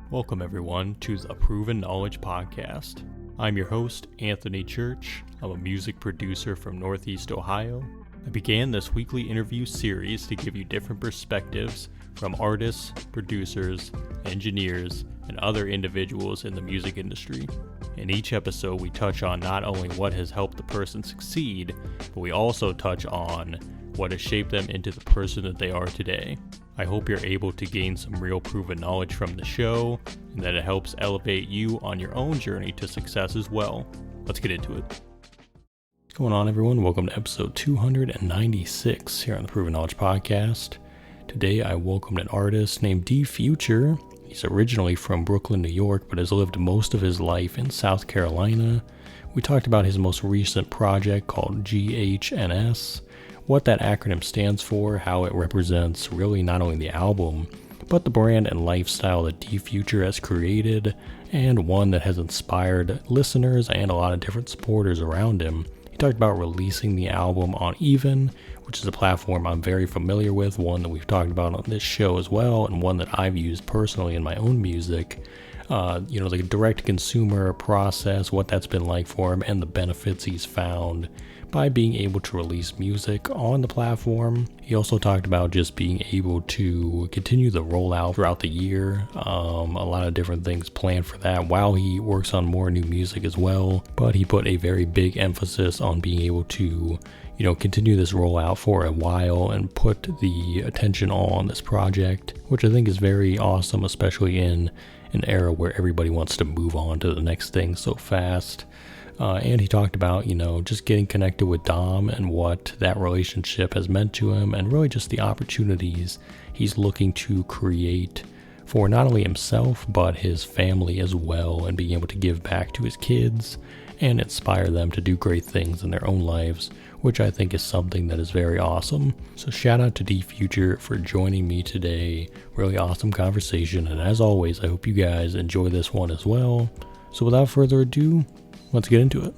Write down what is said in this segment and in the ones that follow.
Welcome everyone to the Proven Knowledge Podcast. I'm your host, Anthony Church. I'm a music producer from Northeast Ohio. I began this weekly interview series to give you different perspectives from artists, producers, engineers, and other individuals in the music industry. In each episode, we touch on not only what has helped the person succeed, but we also touch on what has shaped them into the person that they are today. I hope you're able to gain some real proven knowledge from the show, and that it helps elevate you on your own journey to success as well. Let's get into it. What's going on, everyone? Welcome to episode 296 here on the Proven Knowledge Podcast. Today, I welcomed an artist named D Future. He's originally from Brooklyn, New York, but has lived most of his life in South Carolina. We talked about his most recent project called GHNS, what that acronym stands for, how it represents really not only the album, but the brand and lifestyle that D Future has created, and one that has inspired listeners and a lot of different supporters around him. He talked about releasing the album on Even, which is a platform I'm very familiar with, one that we've talked about on this show as well, and one that I've used personally in my own music. The direct consumer process, what that's been like for him, and the benefits he's found by being able to release music on the platform. He also talked about just being able to continue the rollout throughout the year. A lot of different things planned for that while he works on more new music as well. But he put a very big emphasis on being able to, continue this rollout for a while and put the attention on this project, which I think is very awesome, especially in an era where everybody wants to move on to the next thing so fast. And he talked about, just getting connected with Dom and what that relationship has meant to him, and really just the opportunities he's looking to create for not only himself, but his family as well, and being able to give back to his kids and inspire them to do great things in their own lives, which I think is something that is very awesome. So shout out to D Future for joining me today. Really awesome conversation. And as always, I hope you guys enjoy this one as well. So without further ado, let's get into it.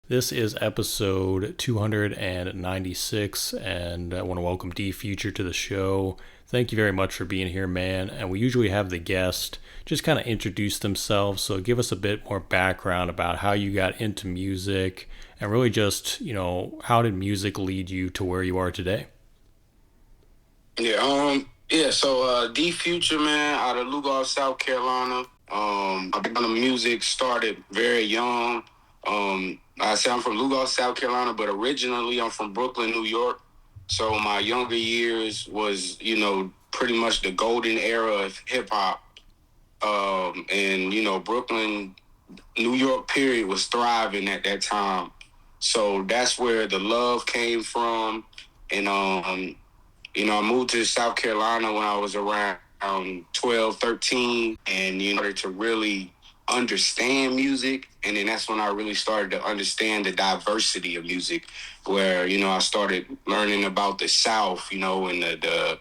This is episode 296, and I want to welcome D Future to the show. Thank you very much for being here, man. And we usually have the guest just kind of introduce themselves, so give us a bit more background about how you got into music, and really just, how did music lead you to where you are today? So D Future, man, out of Lugard, South Carolina. I've been on music, started very young. I say I'm from Lugard, South Carolina, but originally I'm from Brooklyn, New York. So my younger years was, pretty much the golden era of hip hop. Brooklyn, New York period was thriving at that time. So that's where the love came from. And, I moved to South Carolina when I was around 12, 13, and started to really understand music. And then that's when I really started to understand the diversity of music, where, I started learning about the South, and the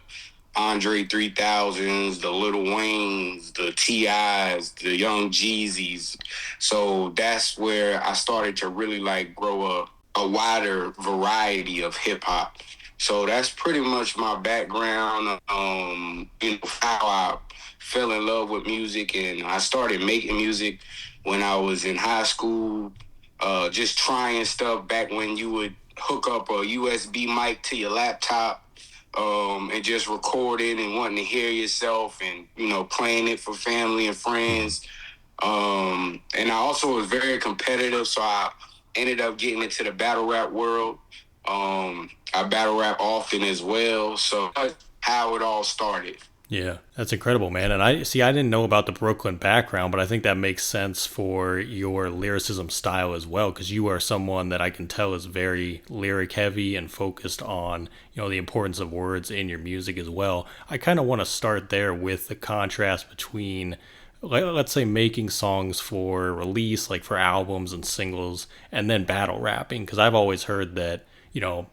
Andre 3000s, the Lil Waynes, the T.I.s, the Young Jeezys. So that's where I started to really grow a wider variety of hip hop. So that's pretty much my background, how I fell in love with music. And I started making music when I was in high school, just trying stuff back when you would hook up a USB mic to your laptop, and just recording and wanting to hear yourself and, playing it for family and friends. And I also was very competitive, so I ended up getting into the battle rap world. I battle rap often as well, so that's how it all started. Yeah, that's incredible, man. And I didn't know about the Brooklyn background, but I think that makes sense for your lyricism style as well, because you are someone that I can tell is very lyric heavy and focused on, the importance of words in your music as well. I kind of want to start there with the contrast between, let's say, making songs for release, like for albums and singles, and then battle rapping, because I've always heard that,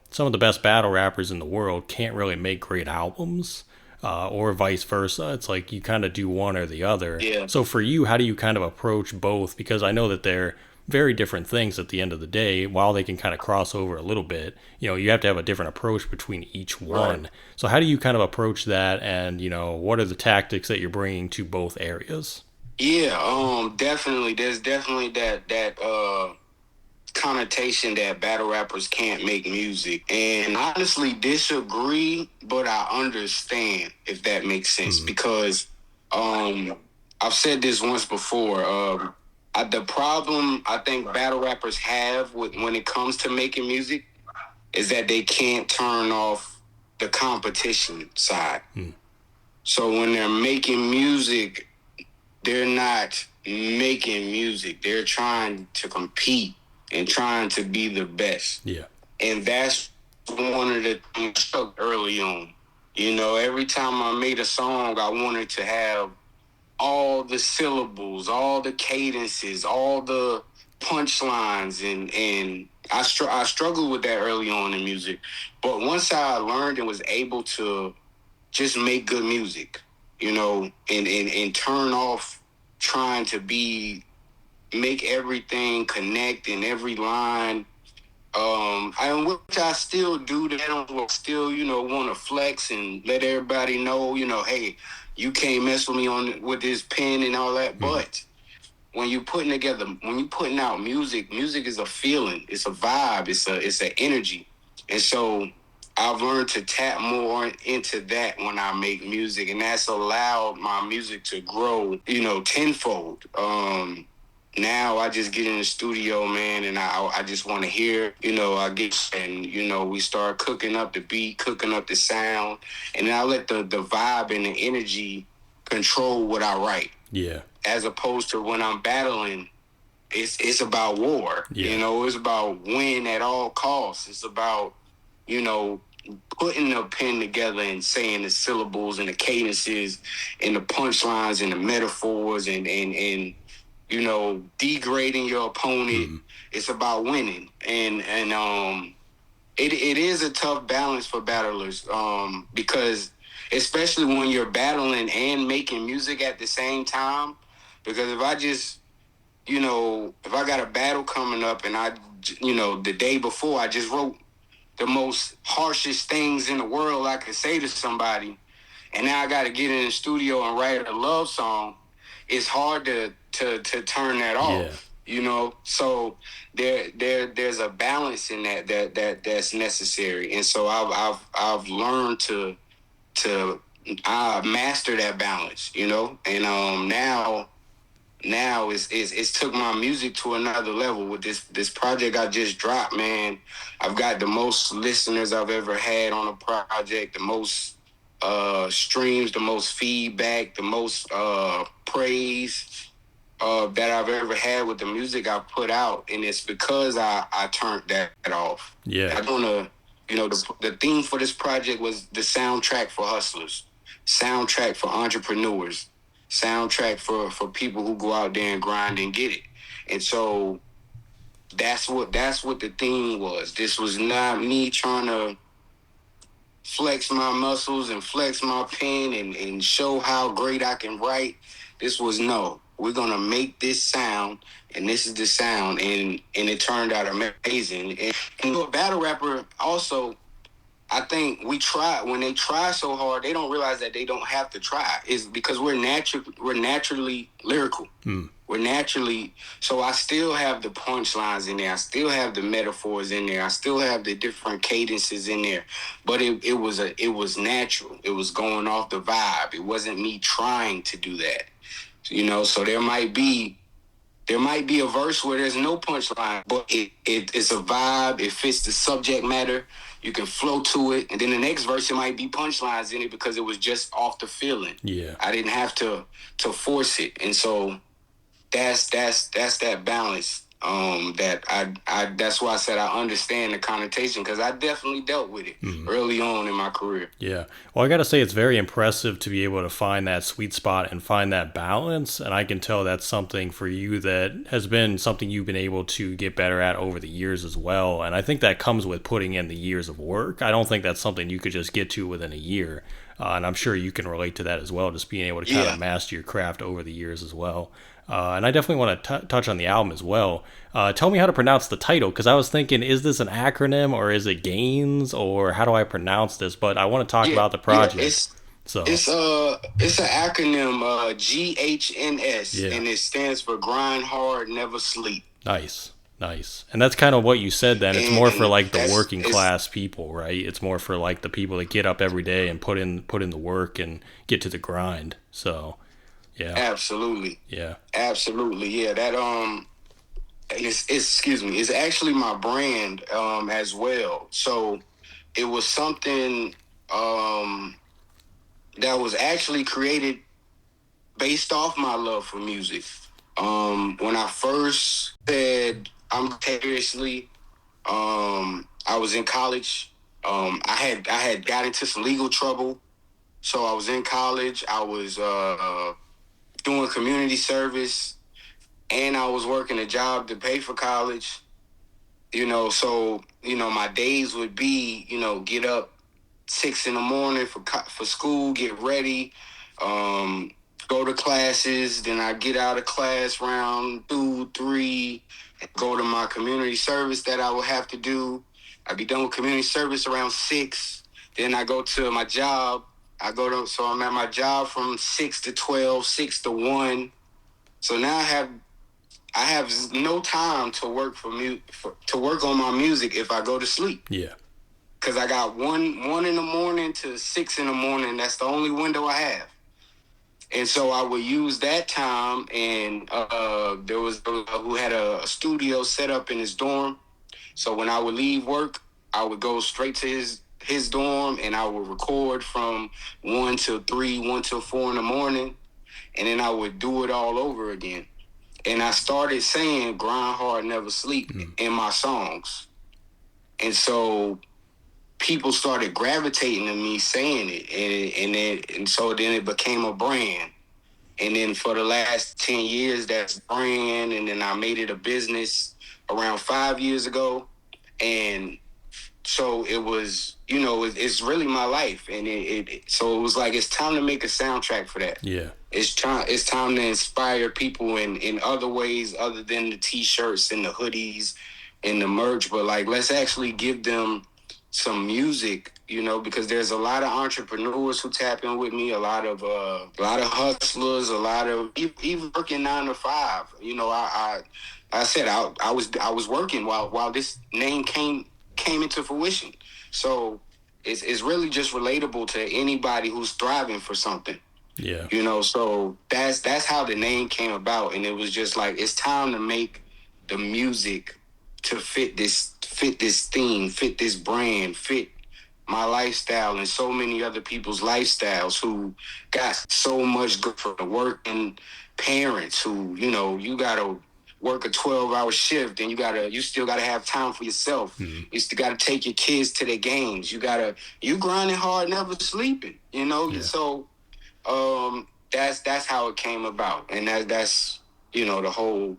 some of the best battle rappers in the world can't really make great albums. Or vice versa. It's like you kind of do one or the other. Yeah. So for you, how do you kind of approach both? Because I know that they're very different things at the end of the day. While they can kind of cross over a little bit, you have to have a different approach between each one. Right. So how do you kind of approach that, and what are the tactics that you're bringing to both areas? Yeah, definitely. There's definitely that connotation that battle rappers can't make music, and I honestly disagree, but I understand, if that makes sense, because I've said this once before. The problem I think battle rappers have when it comes to making music is that they can't turn off the competition side. So when they're making music, they're not making music. They're trying to compete and trying to be the best. Yeah. And that's one of the things I stuck early on. Every time I made a song, I wanted to have all the syllables, all the cadences, all the punchlines, and I struggled with that early on in music. But once I learned and was able to just make good music, and turn off trying to make everything connect in every line. Which I still do that. I still, want to flex and let everybody know, hey, you can't mess with me with this pen and all that. But when you're putting out music is a feeling, it's a vibe, it's an energy. And so I've learned to tap more into that when I make music, and that's allowed my music to grow, tenfold. Now I just get in the studio, man, and I just want to hear, we start cooking up the beat, cooking up the sound, and then I let the vibe and the energy control what I write. Yeah. As opposed to when I'm battling, it's about war. Yeah. It's about win at all costs. It's about, putting a pen together and saying the syllables and the cadences and the punchlines and the metaphors and degrading your opponent. It's about winning. And it is a tough balance for battlers, because especially when you're battling and making music at the same time. Because if I just, if I got a battle coming up and the day before I just wrote the most harshest things in the world I could say to somebody, and now I got to get in the studio and write a love song, it's hard to turn that off. Yeah. So there's a balance in that's necessary, and so I've learned to master that balance, and now it's took my music to another level with this project I just dropped, man. I've got the most listeners I've ever had on a project, the most streams, the most feedback, the most praise that I've ever had with the music I put out, and it's because I turned that off. Yeah. I want to, the theme for this project was the soundtrack for hustlers, soundtrack for entrepreneurs, soundtrack for people who go out there and grind and get it. And so that's what the theme was. This was not me trying to flex my muscles and flex my pen and show how great I can write. This was, no, we're going to make this sound, and this is the sound, and it turned out amazing. And a battle rapper also, I think when they try so hard, they don't realize that they don't have to try. It's because we're naturally lyrical. We're naturally, so I still have the punchlines in there. I still have the metaphors in there. I still have the different cadences in there. But it was natural. It was going off the vibe. It wasn't me trying to do that. So there might be a verse where there's no punchline, but it's a vibe. It fits the subject matter. You can flow to it, and then the next verse, it might be punchlines in it because it was just off the feeling. Yeah, I didn't have to force it, and so that's that balance. That I that's why I said I understand the connotation, because I definitely dealt with it early on in my career. Yeah. Well, I got to say, it's very impressive to be able to find that sweet spot and find that balance. And I can tell that's something for you that has been something you've been able to get better at over the years as well. And I think that comes with putting in the years of work. I don't think that's something you could just get to within a year. And I'm sure you can relate to that as well, just being able to kind of master your craft over the years as well. And I definitely want to touch on the album as well. Tell me how to pronounce the title, because I was thinking, is this an acronym or is it Gains, or how do I pronounce this? But I want to talk about the project. It's an acronym, GHNS, and it stands for Grind Hard, Never Sleep. Nice. And that's kind of what you said then. It's more for like the working class people, right? It's more for like the people that get up every day and put in the work and get to the grind. So, yeah. Absolutely. Yeah. Absolutely. Yeah, that it's actually my brand as well. So, it was something that was actually created based off my love for music. When I first said I'm seriously, I was in college. I had got into some legal trouble, so I was in college. I was doing community service, and I was working a job to pay for college. So my days would be get up 6 a.m. for school, get ready, go to classes. Then I get out of class around 2, 3, go to my community service that I would have to do. I'd be done with community service around 6. Then I go to my job. So I'm at my job from 6 to 12, 6 to 1. So now I have no time to work to work on my music if I go to sleep. Yeah. Because I got 1 in the morning to 6 in the morning. That's the only window I have. And so I would use that time, and there was who had a studio set up in his dorm. So when I would leave work, I would go straight to his dorm, and I would record from 1 till 3, 1 till 4 in the morning, and then I would do it all over again. And I started saying "Grind Hard, Never Sleep" in my songs, and so people started gravitating to me saying it, and so then it became a brand. And then for the last 10 years, that's brand. And then I made it a business around 5 years ago. And so it was, it's really my life. And so it was like, it's time to make a soundtrack for that. Yeah. It's time to inspire people in other ways other than the T-shirts and the hoodies and the merch. But like, let's actually give them some music, because there's a lot of entrepreneurs who tap in with me, a lot of hustlers, a lot of even working 9 to 5. I said I was working while this name came into fruition. So it's really just relatable to anybody who's thriving for something. Yeah. So that's how the name came about, and it was just like, it's time to make the music to fit this theme, fit this brand, fit my lifestyle and so many other people's lifestyles who got so much good for the working parents who, you gotta work a 12-hour shift and you still gotta have time for yourself. Mm-hmm. You still gotta take your kids to their games. You grinding hard, never sleeping, Yeah. So that's how it came about. And that's the whole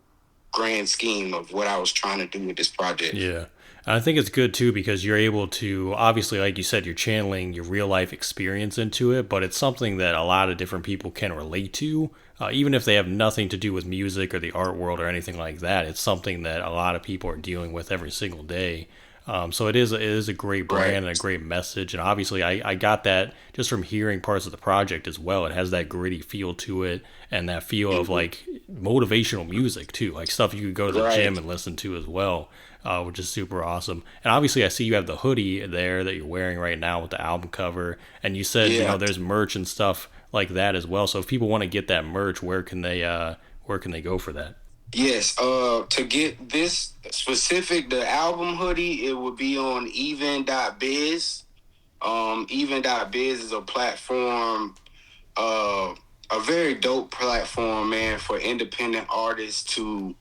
grand scheme of what I was trying to do with this project. Yeah. And I think it's good too, because you're able to, obviously, like you said, you're channeling your real life experience into it, but it's something that a lot of different people can relate to, even if they have nothing to do with music or the art world or anything like that. It's something that a lot of people are dealing with every single day. So it is a great brand and a great message. And obviously I got that just from hearing parts of the project as well. It has that gritty feel to it and that feel of like motivational music too, like stuff you could go to the gym and listen to as well, which is super awesome. And obviously I see you have the hoodie there that you're wearing right now with the album cover. And you said, there's merch and stuff like that as well. So if people want to get that merch, where can they go for that? Yes, to get this specific, the album hoodie, it will be on even.biz. Even.biz is a platform, a very dope platform, man, for independent artists to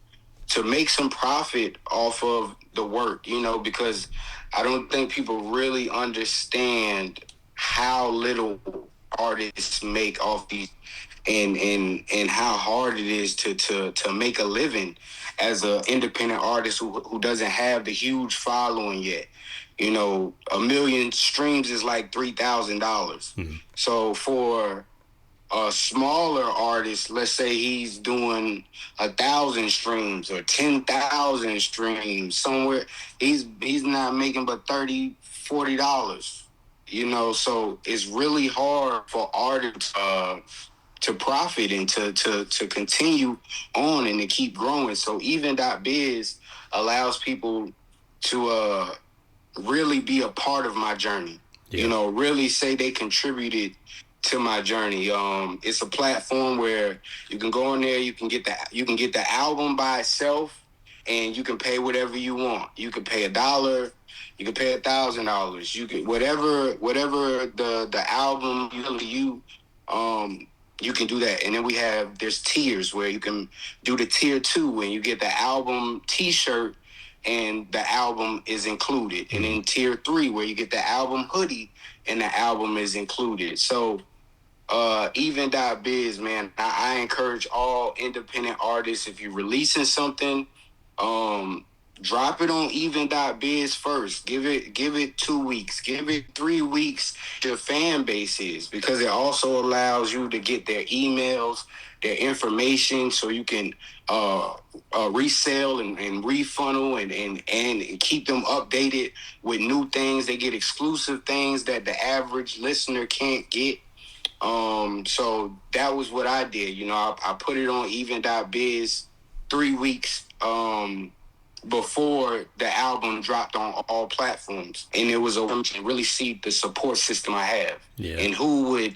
make some profit off of the work, because I don't think people really understand how little artists make off these and how hard it is to make a living as an independent artist who doesn't have the huge following yet. You know, 1 million streams is like $3,000. So for a smaller artist, let's say he's doing 1,000 streams or 10,000 streams somewhere, he's not making but $30-$40. You know, so it's really hard for artists to profit and to continue on and to keep growing. So even.biz allows people to really be a part of my journey. Yeah. You know, really say they contributed to my journey. It's a platform where you can go in there, you can get the album by itself, and you can pay whatever you want. You can pay $1, you can pay $1,000. You can whatever the album you can do that. And then there's tiers where you can do the tier 2 and you get the album t-shirt and the album is included. And then tier 3 where you get the album hoodie and the album is included. So even.biz, man, I encourage all independent artists, if you're releasing something, drop it on even.biz first. Give it 2 weeks. Give it 3 weeks to fan bases, because it also allows you to get their emails, their information, so you can resell and refunnel and keep them updated with new things. They get exclusive things that the average listener can't get. So that was what I did. You know, I put it on even.biz 3 weeks before the album dropped on all platforms, and it was to really see the support system I have, and who's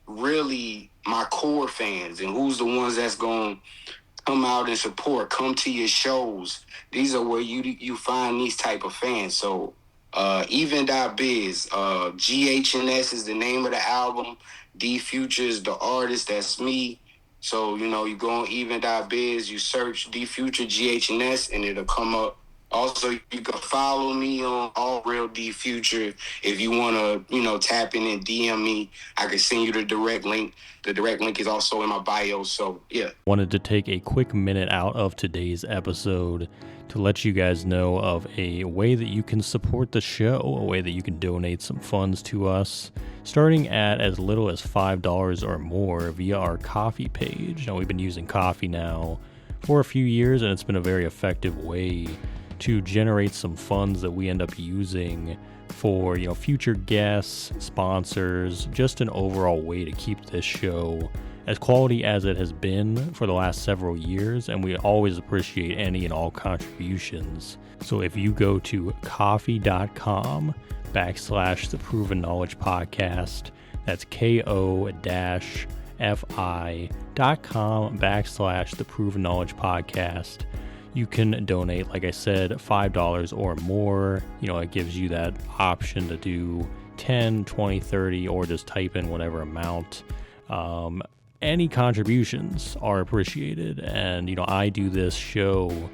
really my core fans, and who's the ones that's going to come out and support, come to your shows. These are where you find these type of fans. So even.biz, GHNS is the name of the album. D Future is the artist. That's me. So, you know, you go on even.biz, you search D Future GHNS, and it'll come up. Also, you can follow me on All Real D Future. If you want to, you know, tap in and DM me, I can send you the direct link. The direct link is also in my bio. So, yeah. Wanted to take a quick minute out of today's episode to let you guys know of a way that you can support the show, a way that you can donate some funds to us, starting at as little as $5 or more via our Ko-fi page. Now, we've been using Ko-fi now for a few years, and it's been a very effective way to generate some funds that we end up using for, you know, future guests, sponsors, just an overall way to keep this show as quality as it has been for the last several years, and we always appreciate any and all contributions. So if you go to coffee.com/The Proven Knowledge Podcast, that's ko-fi.com/The Proven Knowledge Podcast, you can donate, like I said, $5 or more. You know, it gives you that option to do 10, 20, 30, or just type in whatever amount. Any contributions are appreciated, and you know, I do this show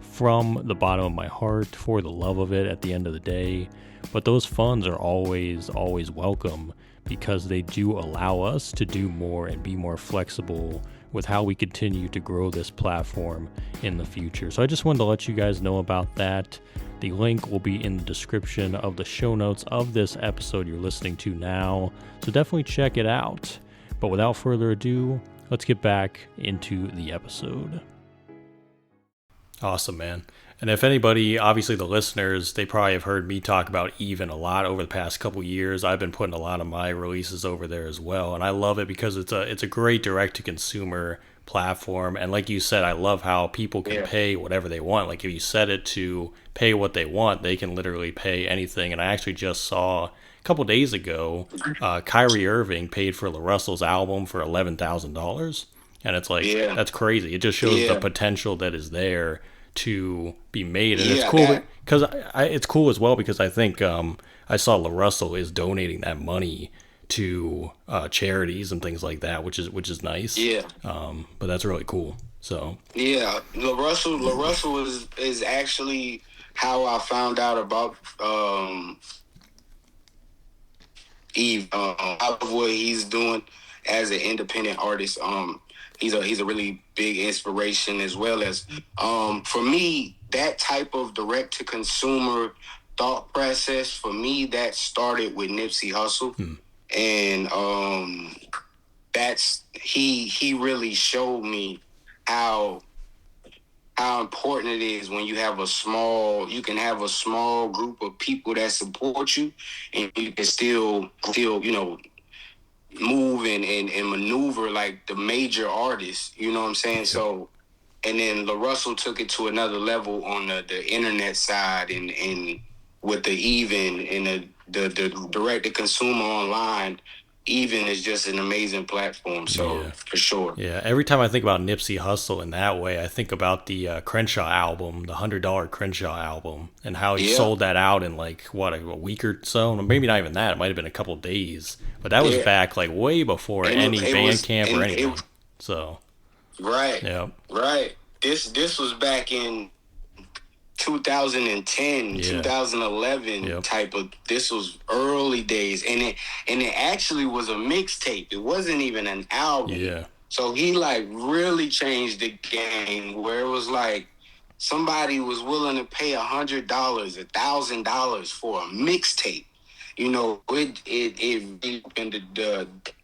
from the bottom of my heart for the love of it at the end of the day, but those funds are always welcome, because they do allow us to do more and be more flexible with how we continue to grow this platform in the future. So I just wanted to let you guys know about that. The link will be in the description of the show notes of this episode you're listening to now, so definitely check it out. But without further ado, let's get back into the episode. Awesome, man. And if anybody, obviously the listeners, they probably have heard me talk about Even a lot over the past couple years. I've been putting a lot of my releases over there as well, and I love it because it's a great direct-to-consumer platform. And like you said, I love how people can pay whatever they want. Like if you set it to pay what they want, they can literally pay anything. And I actually just saw a couple days ago, Kyrie Irving paid for LaRussell's album for $11,000, and it's like, that's crazy. It just shows the potential that is there to be made, and it's cool because it's cool as well, because I think I saw LaRussell is donating that money to charities and things like that, which is nice. But that's really cool. So LaRussell is actually how I found out about Eve. What he's doing. as an independent artist. He's a really big inspiration, as well as for me, that type of direct to consumer thought process, for me, that started with Nipsey Hussle. And that's he really showed me how important it is when you can have a small group of people that support you, and you can still move and maneuver like the major artists, you know what I'm saying? So, and then LaRussell took it to another level on the internet side, and with the Even and the direct to consumer online. Even is just an amazing platform, so for sure. Yeah, every time I think about Nipsey Hussle in that way, I think about the Crenshaw album, the $100 Crenshaw album, and how he sold that out in like a week or so. Maybe not even that. It might have been a couple of days, but that was back like way before any Bandcamp or anything. Right. This was back in 2010, 2011 type of. This was early days, and it actually was a mixtape. It wasn't even an album. Yeah. So he like really changed the game, where it was like somebody was willing to pay $100, $1,000 for a mixtape. You know, it opened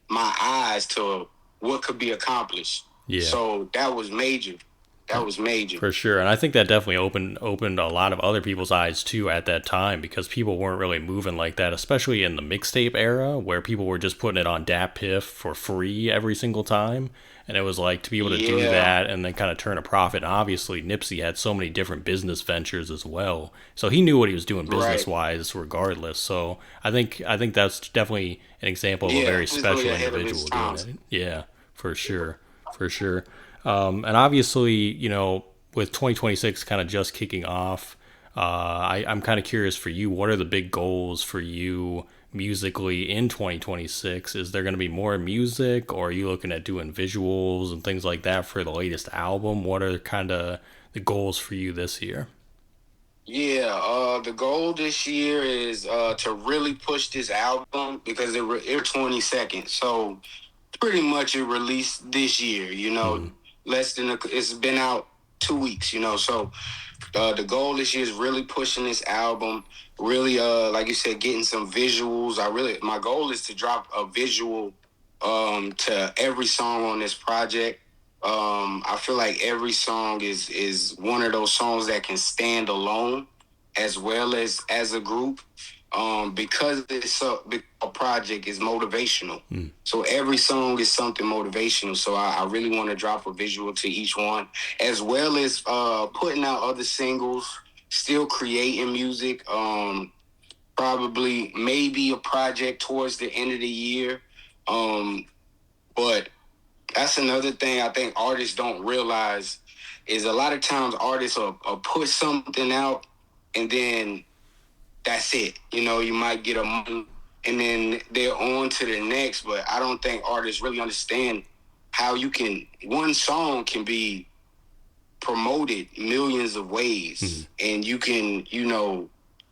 my eyes to what could be accomplished. Yeah. So that was major. That was major. For sure. And I think that definitely opened a lot of other people's eyes too at that time, because people weren't really moving like that, especially in the mixtape era where people were just putting it on DatPiff for free every single time. And it was like to be able to do that and then kind of turn a profit. And obviously Nipsey had so many different business ventures as well. So he knew what he was doing business wise regardless. So I think that's definitely an example of a very special individual doing it. Yeah, for sure. For sure. And obviously, you know, with 2026 kind of just kicking off, I'm kind of curious for you, what are the big goals for you musically in 2026? Is there going to be more music, or are you looking at doing visuals and things like that for the latest album? What are kind of the goals for you this year? Yeah, the goal this year is to really push this album, because it's 22nd. So pretty much it released this year, you know. It's been out 2 weeks, you know. So the goal this year is really pushing this album, really like you said, getting some visuals. My goal is to drop a visual to every song on this project. I feel like every song is one of those songs that can stand alone as well as a group. Because it's a project is motivational. So every song is something motivational. So I really want to drop a visual to each one, as well as putting out other singles, still creating music. Probably maybe a project towards the end of the year. But that's another thing I think artists don't realize, is a lot of times artists will put something out and then that's it. You know, you might get a month and then they're on to the next, but I don't think artists really understand how one song can be promoted millions of ways, and you can, you know,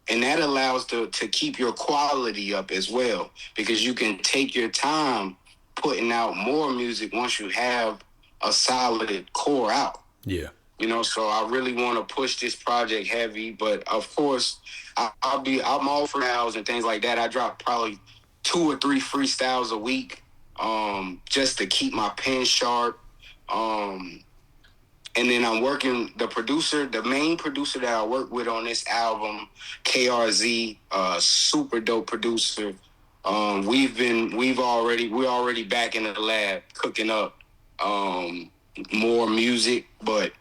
and that allows to keep your quality up as well, because you can take your time putting out more music once you have a solid core out. Yeah. You know, so I really want to push this project heavy, but of course, I'm all freestyles and things like that. I drop probably 2 or 3 freestyles a week, just to keep my pen sharp. And then I'm working the main producer that I work with on this album, KRZ, super dope producer. We're already back in the lab cooking up more music, but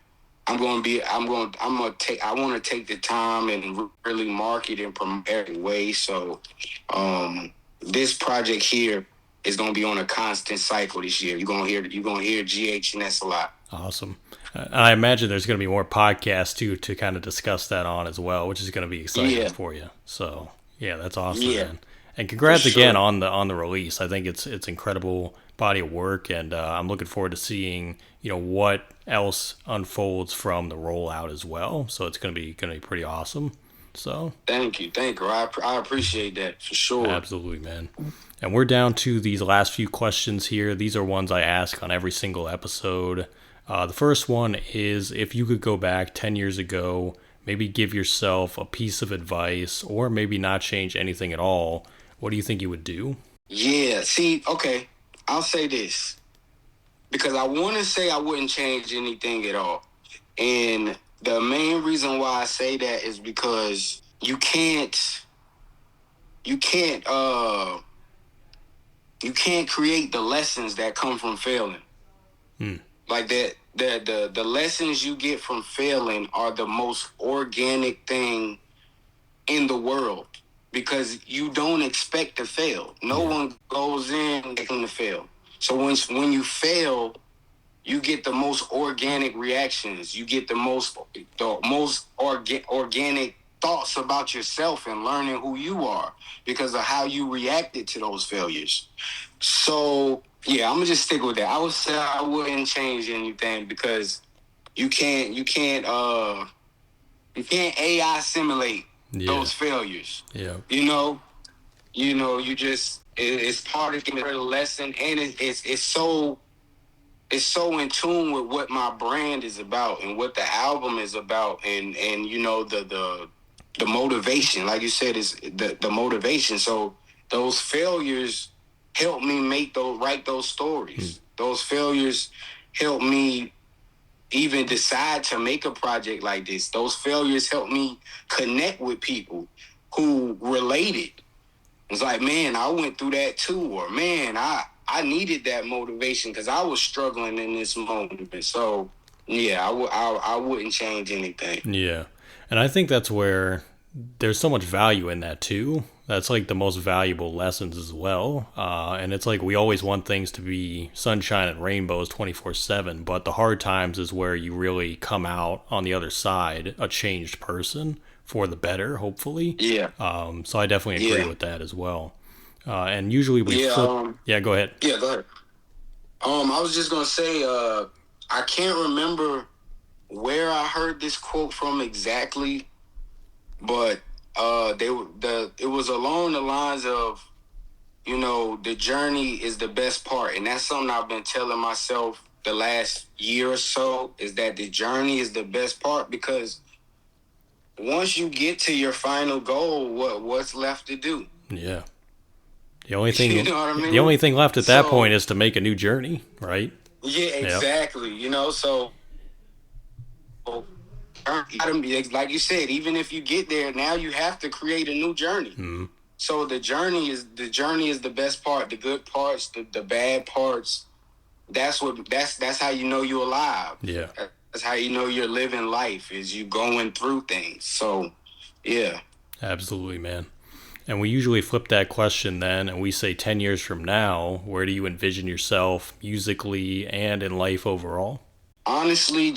I want to take the time and really market and promote every way. So, this project here is going to be on a constant cycle this year. You're going to hear GHNS a lot. Awesome. I imagine there's going to be more podcasts too to kind of discuss that on as well, which is going to be exciting for you. So yeah, that's awesome, man. And congrats again on the release. I think it's incredible body of work, and I'm looking forward to seeing, you know, what else unfolds from the rollout as well. So it's going to be pretty awesome. So thank you. I appreciate that for sure. absolutely, man. And we're down to these last few questions here. These are ones I ask on every single episode. The first one is, if you could go back 10 years ago, maybe give yourself a piece of advice, or maybe not change anything at all, what do you think you would do? Yeah, see, okay, I'll say this because I want to say I wouldn't change anything at all. And the main reason why I say that is because you can't you can't create the lessons that come from failing. Like that the lessons you get from failing are the most organic thing in the world because you don't expect to fail. No one goes in expecting to fail. So when you fail, you get the most organic reactions. You get the most organic thoughts about yourself and learning who you are because of how you reacted to those failures. So yeah, I'm gonna just stick with that. I would say I wouldn't change anything because you can't AI simulate those failures. Yeah. You just it's part of the lesson, and it's so in tune with what my brand is about and what the album is about, and the motivation, like you said, is the motivation. So those failures help me write those stories. Those failures help me even decide to make a project like this. Those failures help me connect with people who related. It's like, man, I went through that too, or man, I needed that motivation because I was struggling in this moment. So yeah, I wouldn't change anything. Yeah. And I think that's where there's so much value in that too. That's like the most valuable lessons as well. And it's like we always want things to be sunshine and rainbows 24/7, but the hard times is where you really come out on the other side a changed person for the better, hopefully. Yeah. So I definitely agree with that as well. And usually we flip. Yeah, go ahead. Yeah, go ahead. I was just gonna say, I can't remember where I heard this quote from exactly, but it was along the lines of, the journey is the best part, and that's something I've been telling myself the last year or so, is that the journey is the best part, because once you get to your final goal, what's left to do? Yeah. The only thing, You know what I mean? The only thing left at that point is to make a new journey, right? Yeah, exactly. Yep. So like you said, even if you get there, now you have to create a new journey. Mm-hmm. So the journey is the best part. The good parts, the bad parts. That's how you know you're alive. Yeah. That's how you know you're living life, is you going through things. So yeah. Absolutely, man. And we usually flip that question then, and we say 10 years from now, where do you envision yourself musically and in life overall? Honestly,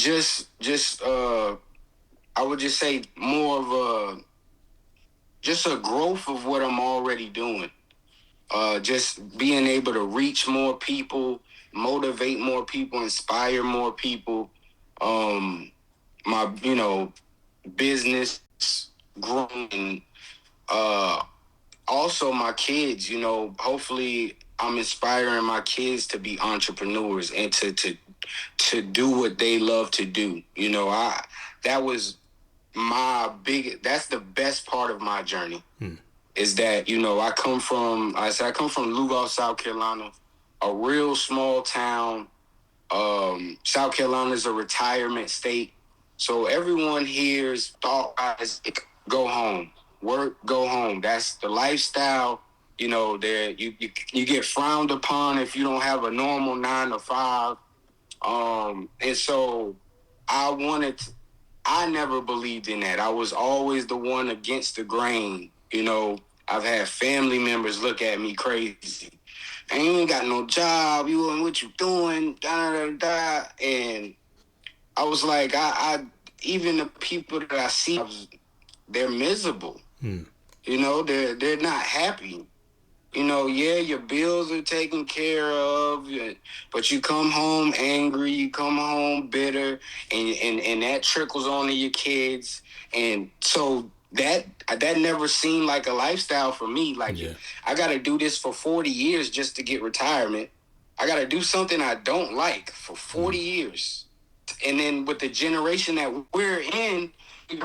I would just say more of a growth of what I'm already doing. Just being able to reach more people, motivate more people, inspire more people. My, business growing, also my kids, hopefully I'm inspiring my kids to be entrepreneurs and to do what they love to do. That's the best part of my journey. Is that, I come from Lugoff, South Carolina, a real small town. South Carolina is a retirement state. So everyone here's thought is go home, work, go home. That's the lifestyle. There you get frowned upon if you don't have a normal 9 to 5. And so I never believed in that. I was always the one against the grain. I've had family members look at me crazy. And you ain't got no job. What you doing? Da, da, da, da. And I was like, I even the people that I see, they're miserable. They're not happy. Your bills are taken care of, but you come home angry, you come home bitter, and that trickles onto your kids. And so that never seemed like a lifestyle for me. Like, I got to do this for 40 years just to get retirement. I got to do something I don't like for 40 years. And then with the generation that we're in,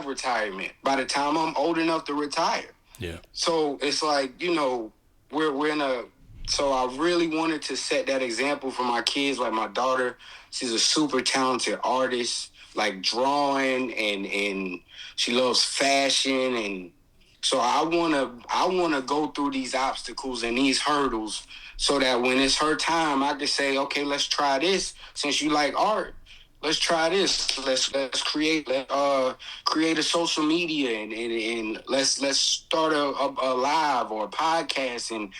retirement by the time I'm old enough to retire. Yeah. So it's like, you know, we're in a, so I really wanted to set that example for my kids. Like my daughter, she's a super talented artist, like drawing, and she loves fashion. And so I want to go through these obstacles and these hurdles so that when it's her time, I can say, okay, let's try this. Since you like art, let's try this. Let's create create a social media and let's start a live or a podcast and,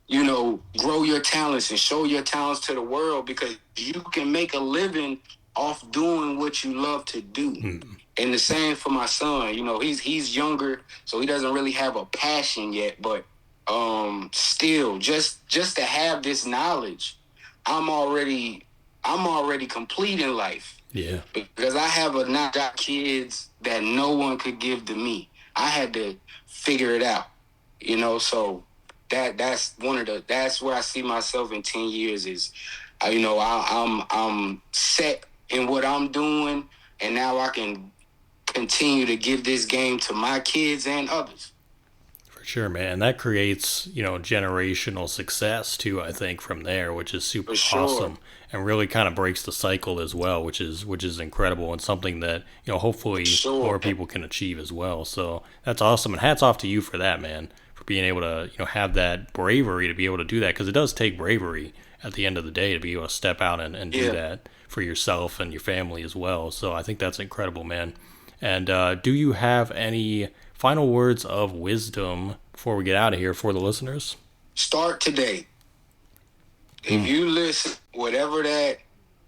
you know, grow your talents and show your talents to the world, because you can make a living off doing what you love to do. And the same for my son. You know, he's younger, so he doesn't really have a passion yet, but still just to have this knowledge, I'm already complete in life. Yeah. Because I have got kids that no one could give to me. I had to figure it out, you know, so that's where I see myself in 10 years is, you know, I'm set in what I'm doing, and now I can continue to give this game to my kids and others. For sure, man. That creates, you know, generational success too, I think, from there, which is super awesome, and really kind of breaks the cycle as well, which is incredible, and something that, you know, hopefully more people can achieve as well. So that's awesome, and hats off to you for that, man, for being able to, you know, have that bravery to be able to do that, because it does take bravery at the end of the day to be able to step out and do that for yourself and your family as well. So I think that's incredible, man. And do you have any final words of wisdom before we get out of here for the listeners? Start today. If you listen, whatever that,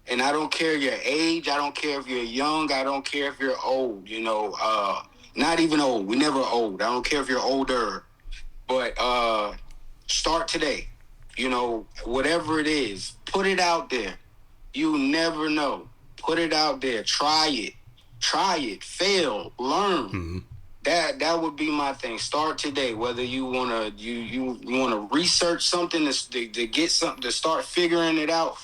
and I don't care your age, I don't care if you're young, I don't care if you're old, you know, not even old. We never old. I don't care if you're older, but start today. You know, whatever it is, put it out there. You never know. Put it out there. Try it, fail, learn. That would be my thing. Start today. Whether you wanna you wanna research something to get something, to start figuring it out,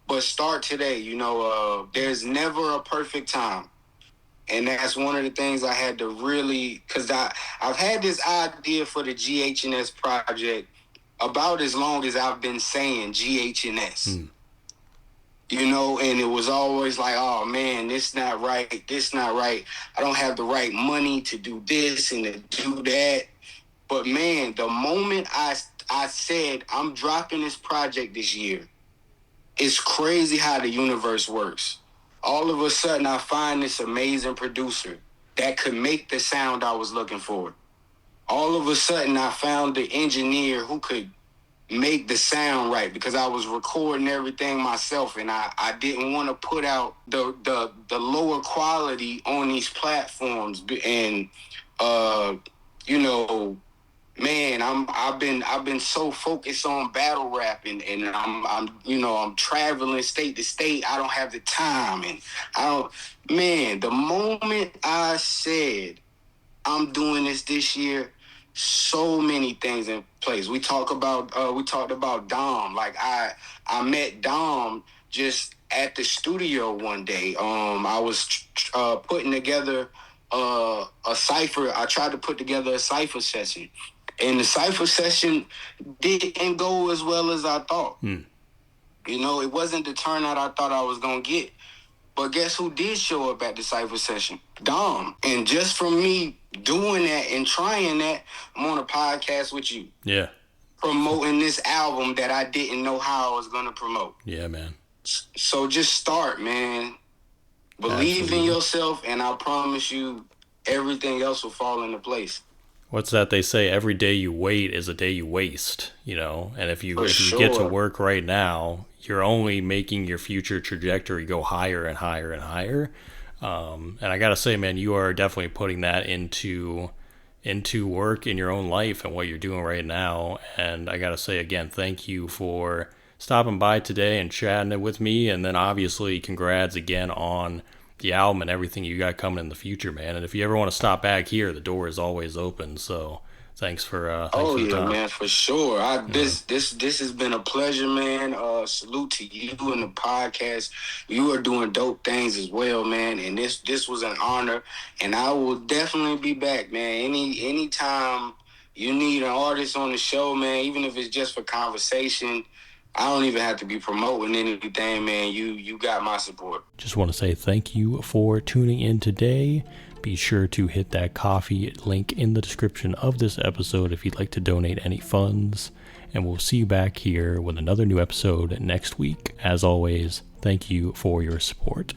but start today. You know, there's never a perfect time, and that's one of the things I had to really, because I've had this idea for the GHNS project about as long as I've been saying GHNS. You know, and it was always like, oh man, this not right. I don't have the right money to do this and to do that. But man, the moment I said I'm dropping this project this year, it's crazy how the universe works. All of a sudden, I find this amazing producer that could make the sound I was looking for. All of a sudden, I found the engineer who could make the sound right, because I was recording everything myself, and I didn't want to put out the lower quality on these platforms. And you know, man, I've been so focused on battle rap, and I'm traveling state to state. I don't have the time, and the moment I said I'm doing this year, so many things in place. We talked about Dom. Like I met Dom just at the studio one day. I was putting together a cipher. I tried to put together a cipher session, and the cipher session didn't go as well as I thought. You know, it wasn't the turnout I thought I was gonna get. But guess who did show up at the cipher session? Dom. And just from me doing that and trying that, I'm on a podcast with you. Yeah. Promoting this album that I didn't know how I was going to promote. Yeah, man. So just start, man. Believe in yourself, and I promise you everything else will fall into place. What's that they say? Every day you wait is a day you waste, you know? And if you get to work right now, you're only making your future trajectory go higher and higher and higher. And I got to say, man, you are definitely putting that into work in your own life and what you're doing right now. And I got to say, again, thank you for stopping by today and chatting it with me. And then obviously congrats again on the album and everything you got coming in the future, man. And if you ever want to stop back here, the door is always open. So thanks for Oh the yeah, time. man, for sure. This has been a pleasure, man. Salute to you and the podcast. You are doing dope things as well, man. And this was an honor. And I will definitely be back, man. Anytime you need an artist on the show, man, even if it's just for conversation, I don't even have to be promoting anything, man. You got my support. Just want to say thank you for tuning in today. Be sure to hit that coffee link in the description of this episode if you'd like to donate any funds. And we'll see you back here with another new episode next week. As always, thank you for your support.